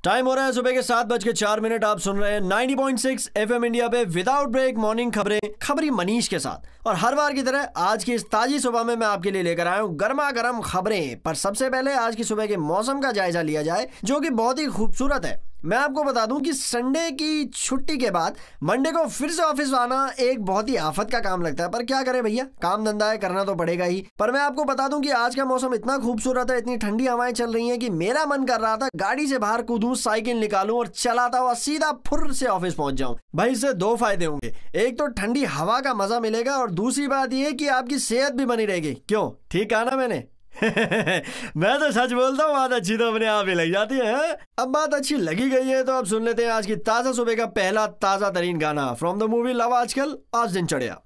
Time हो रहा है सुबह के 7:04। आप सुन रहे हैं 90.6 FM इंडिया पे विदाउट ब्रेक मॉर्निंग खबरें खबरी मनीष के साथ। और हर बार की तरह आज की इस ताजी सुबह में मैं आपके लिए लेकर आया हूँ गर्मा गर्म खबरें। पर सबसे पहले आज की सुबह के मौसम का जायजा लिया जाए, जो कि बहुत ही खूबसूरत है। मैं आपको बता दूं कि संडे की छुट्टी के बाद मंडे को फिर से ऑफिस आना एक बहुत ही आफत का काम लगता है, पर क्या करें भैया, काम धंधा है, करना तो पड़ेगा ही। पर मैं आपको बता दूं कि आज का मौसम इतना खूबसूरत है, इतनी ठंडी हवाएं चल रही हैं कि मेरा मन कर रहा था गाड़ी से बाहर कूदूं, साइकिल निकालूं और चलाता हुआ सीधा फुर्र से ऑफिस पहुंच जाऊं। भाई इससे दो फायदे होंगे, एक तो ठंडी हवा का मजा मिलेगा और दूसरी बात यह कि आपकी सेहत भी बनी रहेगी। क्यों, ठीक कहा ना मैंने? मैं तो सच बोलता हूँ, बात अच्छी तो अपने आप ही लग जाती है। अब बात अच्छी लगी गई है तो अब सुन लेते हैं आज की ताजा सुबह का पहला ताजा तरीन गाना फ्रॉम द मूवी लव आजकल आज दिन चढ़िया।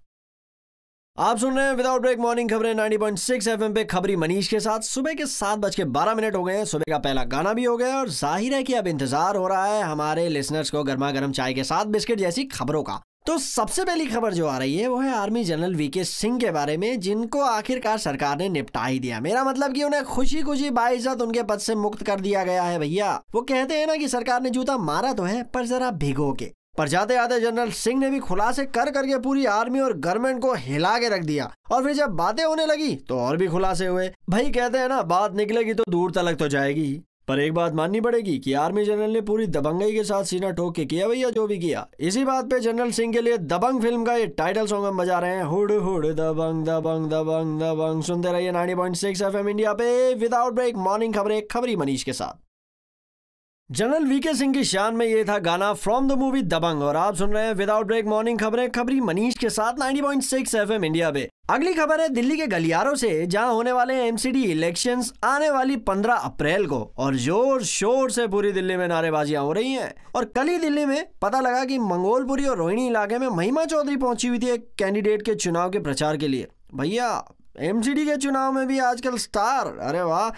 आप सुन रहे हैं विदाउट ब्रेक मॉर्निंग खबरें 90.6 FM पे खबरी मनीष के साथ। सुबह के 7:12 हो गए हैं, सुबह का पहला गाना भी हो गया और जाहिर है कि अब इंतजार हो रहा है हमारे लिसनर्स को गर्मा गर्म चाय के साथ बिस्किट जैसी खबरों का। तो सबसे पहली खबर जो आ रही है वो है आर्मी जनरल वीके सिंह के बारे में, जिनको आखिरकार सरकार ने निपटा ही दिया। मेरा मतलब कि उन्हें खुशी खुशी बाइज्जत उनके पद से मुक्त कर दिया गया है भैया। वो कहते हैं ना कि सरकार ने जूता मारा तो है पर जरा भिगो के। पर जाते आते जनरल सिंह ने भी खुलासे कर करके पूरी आर्मी और गवर्नमेंट को हिला के रख दिया। और फिर जब बातें होने लगी तो और भी खुलासे हुए। भाई कहते हैं ना, बात निकलेगी तो दूर तलक तो जाएगी। पर एक बात माननी पड़ेगी कि आर्मी जनरल ने पूरी दबंगई के साथ सीना ठोक के किया भैया जो भी किया। इसी बात पे जनरल सिंह के लिए दबंग फिल्म का ये टाइटल सॉन्ग हम बजा रहे हैं, हुड हुड दबंग दबंग दबंग दबंग। सुनते रहिए 90.6 FM इंडिया पे विदाउट ब्रेक मॉर्निंग खबरें खबरी मनीष के साथ। जनरल वीके सिंह की शान में ये था गाना फ्रॉम द मूवी दबंग। और आप सुन रहे हैं विदाउट ब्रेक मॉर्निंग खबरें खबरी मनीष के साथ 90.6 FM इंडिया पे। अगली खबर है दिल्ली के गलियारों से, जहां होने वाले एमसीडी इलेक्शंस आने वाली 15 अप्रैल को। और जोर शोर से पूरी दिल्ली में नारेबाजियां हो रही हैं। और कल ही दिल्ली में पता लगा कि मंगोलपुरी और रोहिणी इलाके में महिमा चौधरी पहुंची हुई थी एक कैंडिडेट के चुनाव के प्रचार के लिए। भैया एमसीडी के चुनाव में भी आजकल स्टार, अरे वाह।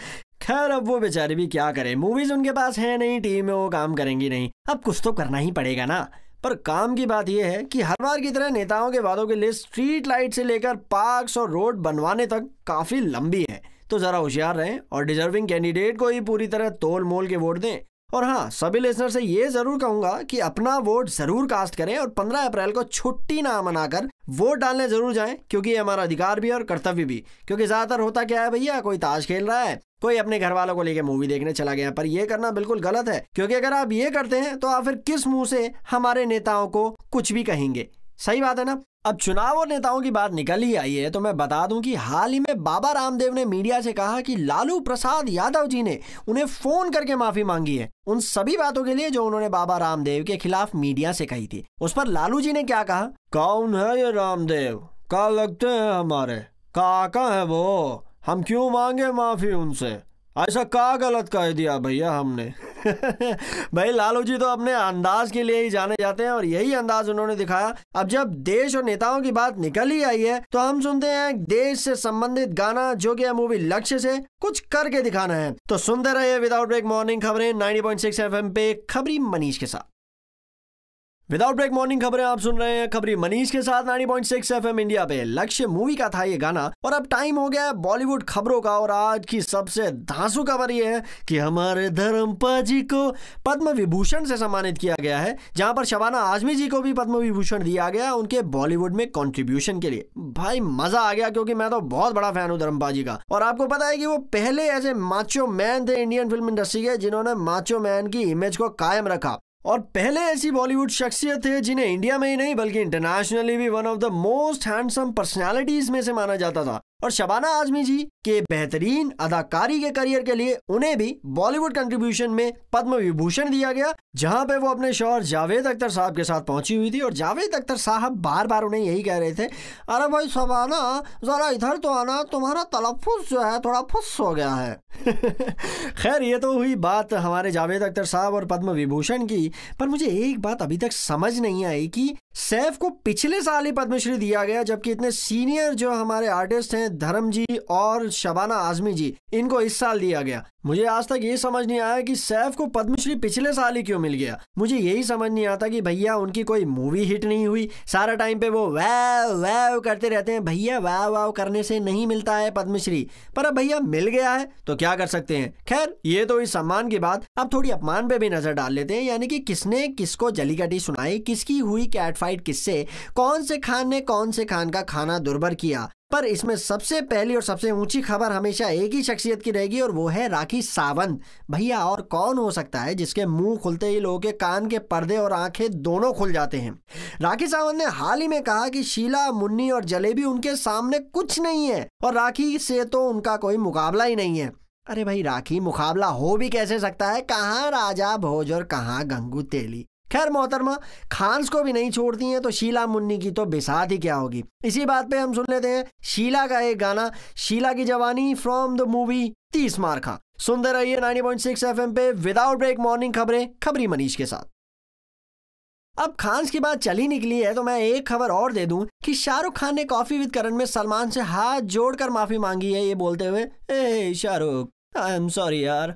खैर अब वो बेचारे भी क्या करें, मूवीज उनके पास है नहीं, टीम में वो काम करेंगी नहीं, अब कुछ तो करना ही पड़ेगा ना। पर काम की बात यह है कि हर बार की तरह नेताओं के वादों की लिस्ट स्ट्रीट लाइट से लेकर पार्क्स और रोड बनवाने तक काफी लंबी है। तो जरा होशियार रहें और डिजर्विंग कैंडिडेट को ही पूरी तरह तोल मोल के वोट दें। और हाँ, सभी लिसनर से ये जरूर कहूंगा कि अपना वोट जरूर कास्ट करें और 15 अप्रैल को छुट्टी ना मनाकर वोट डालने जरूर जाएं, क्योंकि ये हमारा अधिकार भी है और कर्तव्य भी। क्योंकि ज्यादातर होता क्या है भैया, कोई ताश खेल रहा है, कोई अपने घर वालों को लेकर मूवी देखने चला गया। पर ये करना बिल्कुल गलत है, क्योंकि अगर आप ये करते हैं तो आप फिर किस मुंह से हमारे नेताओं को कुछ भी कहेंगे? सही बात है ना। अब चुनाव और नेताओं की बात निकल ही आई है तो मैं बता दूं कि हाल ही में बाबा रामदेव ने मीडिया से कहा कि लालू प्रसाद यादव जी ने उन्हें फोन करके माफी मांगी है उन सभी बातों के लिए जो उन्होंने बाबा रामदेव के खिलाफ मीडिया से कही थी। उस पर लालू जी ने क्या कहा, कौन है ये रामदेव, क्या लगते हैं हमारे काका है वो, हम क्यों मांगे माफी उनसे, ऐसा क्या गलत कह दिया भैया हमने। भाई लालू जी तो अपने अंदाज के लिए ही जाने जाते हैं और यही अंदाज उन्होंने दिखाया। अब जब देश और नेताओं की बात निकल ही आई है तो हम सुनते हैं देश से संबंधित गाना, जो कि मूवी लक्ष्य से कुछ करके दिखाना है। तो सुनते रहिए विदाउट ब्रेक मॉर्निंग खबरें 90.6 FM पे खबरी मनीष के साथ। विदाउट ब्रेक मॉर्निंग खबरें आप सुन रहे हैं खबरी मनीष के साथ 90.6 FM इंडिया पे। लक्ष्य मूवी का था ये गाना। और अब टाइम हो गया है बॉलीवुड खबरों का। और आज की सबसे धांसू खबर ये है कि हमारे धर्मपा जी को पद्म विभूषण से सम्मानित किया गया है, जहां पर शबाना आजमी जी को भी पद्म विभूषण दिया गया उनके बॉलीवुड में कॉन्ट्रीब्यूशन के लिए। भाई मजा आ गया, क्योंकि मैं तो बहुत बड़ा फैन हूँ धर्मपा जी का। और आपको पता है कि वो पहले ऐसे माचो मैन थे इंडियन फिल्म इंडस्ट्री के, जिन्होंने माचो मैन की इमेज को कायम रखा। और पहले ऐसी बॉलीवुड शख्सियत थे जिन्हें इंडिया में ही नहीं बल्कि इंटरनेशनली भी one of the most handsome personalities में से माना जाता था। और शबाना आजमी जी के बेहतरीन अदाकारी के करियर के लिए उन्हें भी बॉलीवुड कंट्रीब्यूशन में पद्म विभूषण दिया गया, जहां पे वो अपने शौहर जावेद अख्तर साहब के साथ पहुंची हुई थी। और जावेद अख्तर साहब बार बार उन्हें यही कह रहे थे, अरे भाई शबाना जरा इधर तो आना, तुम्हारा तलफ्फुज़ जो है थोड़ा फुस हो गया है। खैर ये तो हुई बात हमारे जावेद अख्तर साहब और पद्म विभूषण की। पर मुझे एक बात अभी तक समझ नहीं आई कि सैफ को पिछले साल ही पद्मश्री दिया गया, जबकि इतने सीनियर जो हमारे आर्टिस्ट हैं हैं धर्म जी और शबाना आजमी जी, इनको इस साल दिया गया। मुझे आज तक ये समझ नहीं आया कि सैफ को पद्मश्री पिछले साल ही क्यों मिल गया। मुझे यही समझ नहीं आता कि भैया उनकी कोई मूवी हिट नहीं हुई, सारा टाइम पे वो वाव वाव करते रहते हैं। भैया वाव वाव करने से नहीं मिलता है पद्मश्री, पर अब भैया मिल गया है तो क्या कर सकते हैं। खैर ये तो इस सम्मान की बात, अब थोड़ी अपमान पे भी नजर डाल लेते हैं, यानी कि किसने किसको जलीकटी सुनाई, किसकी हुई कैट फाइट किससे, कौन से खान ने कौन से खान का खाना दुर्बर किया। पर इसमें सबसे पहली और सबसे ऊंची खबर हमेशा एक ही शख्सियत की रहेगी और वो है राखी सावंत। भैया और कौन हो सकता है जिसके मुंह खुलते ही लोगों के कान के पर्दे और आंखें दोनों खुल जाते हैं। राखी सावंत ने हाल ही में कहा कि शीला, मुन्नी और जलेबी उनके सामने कुछ नहीं है और राखी से तो उनका कोई मुकाबला ही नहीं है। अरे भाई राखी, मुकाबला हो भी कैसे सकता है, कहाँ राजा भोज और कहाँ गंगू तेली। खैर मोहतरमा खान्स को भी नहीं छोड़ती हैं तो शीला मुन्नी की तो बिसात ही क्या होगी। इसी बात पे हम सुन लेते हैं शीला का एक गाना, शीला की जवानी फ्रॉम द मूवी 30 मार खा। सुनते रहिए 90.6 FM पे विदाउट ब्रेक मॉर्निंग खबरें, खबरी मनीष के साथ। अब खान्स की बात चली निकली है तो मैं एक खबर और दे दूं कि शाहरुख खान ने कॉफी विद करण में सलमान से हाथ जोड़कर माफी मांगी है, ये बोलते हुए ए शाहरुख आई एम सॉरी यार।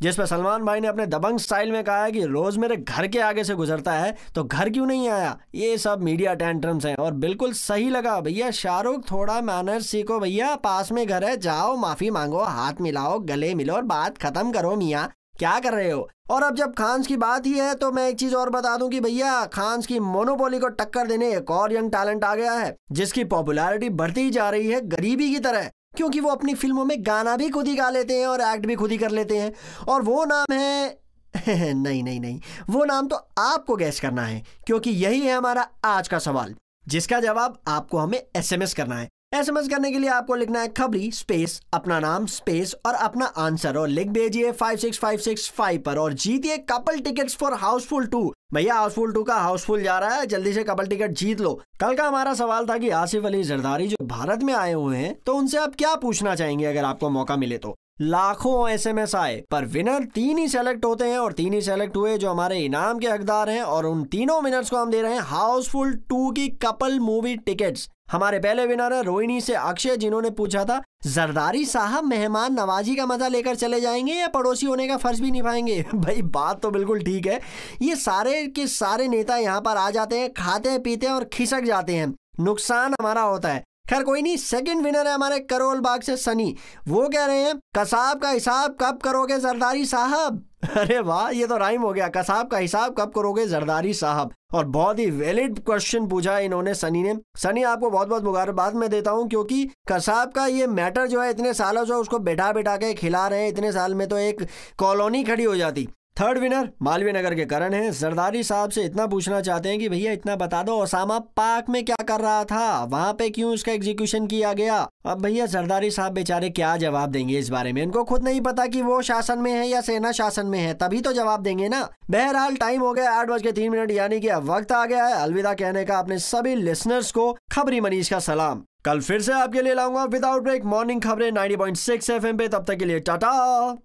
जिस पर सलमान भाई ने अपने दबंग स्टाइल में कहा है कि रोज मेरे घर के आगे से गुजरता है तो घर क्यों नहीं आया। ये सब मीडिया टेंट्रम्स हैं और बिल्कुल सही लगा। भैया शाहरुख थोड़ा मैनर्स सीखो भैया, पास में घर है, जाओ माफी मांगो, हाथ मिलाओ, गले मिलो और बात खत्म करो मियाँ, क्या कर रहे हो। और अब जब खान्स की बात ही है तो मैं एक चीज और बता दूं कि भैया खान्स की मोनोपोली को टक्कर देने एक और यंग टैलेंट आ गया है जिसकी पॉपुलैरिटी बढ़ती ही जा रही है गरीबी की तरह, क्योंकि वो अपनी फिल्मों में गाना भी खुद ही गा लेते हैं और एक्ट भी खुद ही कर लेते हैं। और वो नाम है नहीं, वो नाम तो आपको गैस करना है, क्योंकि यही है हमारा आज का सवाल जिसका जवाब आपको हमें SMS करना है। SMS करने के लिए आपको लिखना है खबरी स्पेस अपना नाम स्पेस और अपना आंसर और लिख भेजिए 56565 पर और जीतिए कपल टिकट्स फॉर हाउसफुल 2। भैया हाउसफुल 2 का हाउसफुल जा रहा है, जल्दी से कपल टिकट जीत लो। कल का हमारा सवाल था कि आसिफ अली जरदारी जो भारत में आए हुए हैं तो उनसे आप क्या पूछना चाहेंगे अगर आपको मौका मिले तो। लाखों SMS आए पर विनर 3 ही सेलेक्ट होते हैं और 3 ही सेलेक्ट हुए जो हमारे इनाम के हकदार हैं और उन तीनों विनर्स को हम दे रहे हैं हाउसफुल 2 की कपल मूवी टिकट्स। हमारे पहले विनर है रोहिणी से अक्षय, जिन्होंने पूछा था जरदारी साहब मेहमान नवाजी का मजा लेकर चले जाएंगे या पड़ोसी होने का फर्ज भी निभाएंगे। भाई बात तो बिल्कुल ठीक है, ये सारे के सारे नेता यहाँ पर आ जाते हैं, खाते हैं पीते हैं और खिसक जाते हैं, नुकसान हमारा होता है। खैर कोई नहीं, सेकंड विनर है हमारे करोल बाग से सनी। वो कह रहे हैं कसाब का हिसाब कब करोगे जरदारी साहब। अरे वाह, ये तो राइम हो गया, कसाब का हिसाब कब करोगे जरदारी साहब। और बहुत ही वैलिड क्वेश्चन पूछा है इन्होंने सनी ने। सनी आपको बहुत बहुत मुबारकबाद मैं देता हूं, क्योंकि कसाब का ये मैटर जो है इतने सालों से उसको बैठा बैठा के खिला रहे हैं, इतने साल में तो एक कॉलोनी खड़ी हो जाती। थर्ड विनर मालवीय नगर के करण हैं। जरदारी साहब से इतना पूछना चाहते हैं कि भैया इतना बता दो ओसामा पाक में क्या कर रहा था, वहां पे क्यों उसका एग्जीक्यूशन किया गया। अब भैया जरदारी साहब बेचारे क्या जवाब देंगे इस बारे में, इनको खुद नहीं पता कि वो शासन में है या सेना शासन में है, तभी तो जवाब देंगे ना। बहरहाल टाइम हो गया 8:03, यानी कि अब वक्त आ गया है अलविदा कहने का अपने सभी लिसनर्स को। खबरी मनीष का सलाम। कल फिर से आपके लिए लाऊंगा विदाउट ब्रेक मॉर्निंग खबरें 90.6 FM पे। तब तक के लिए टाटा।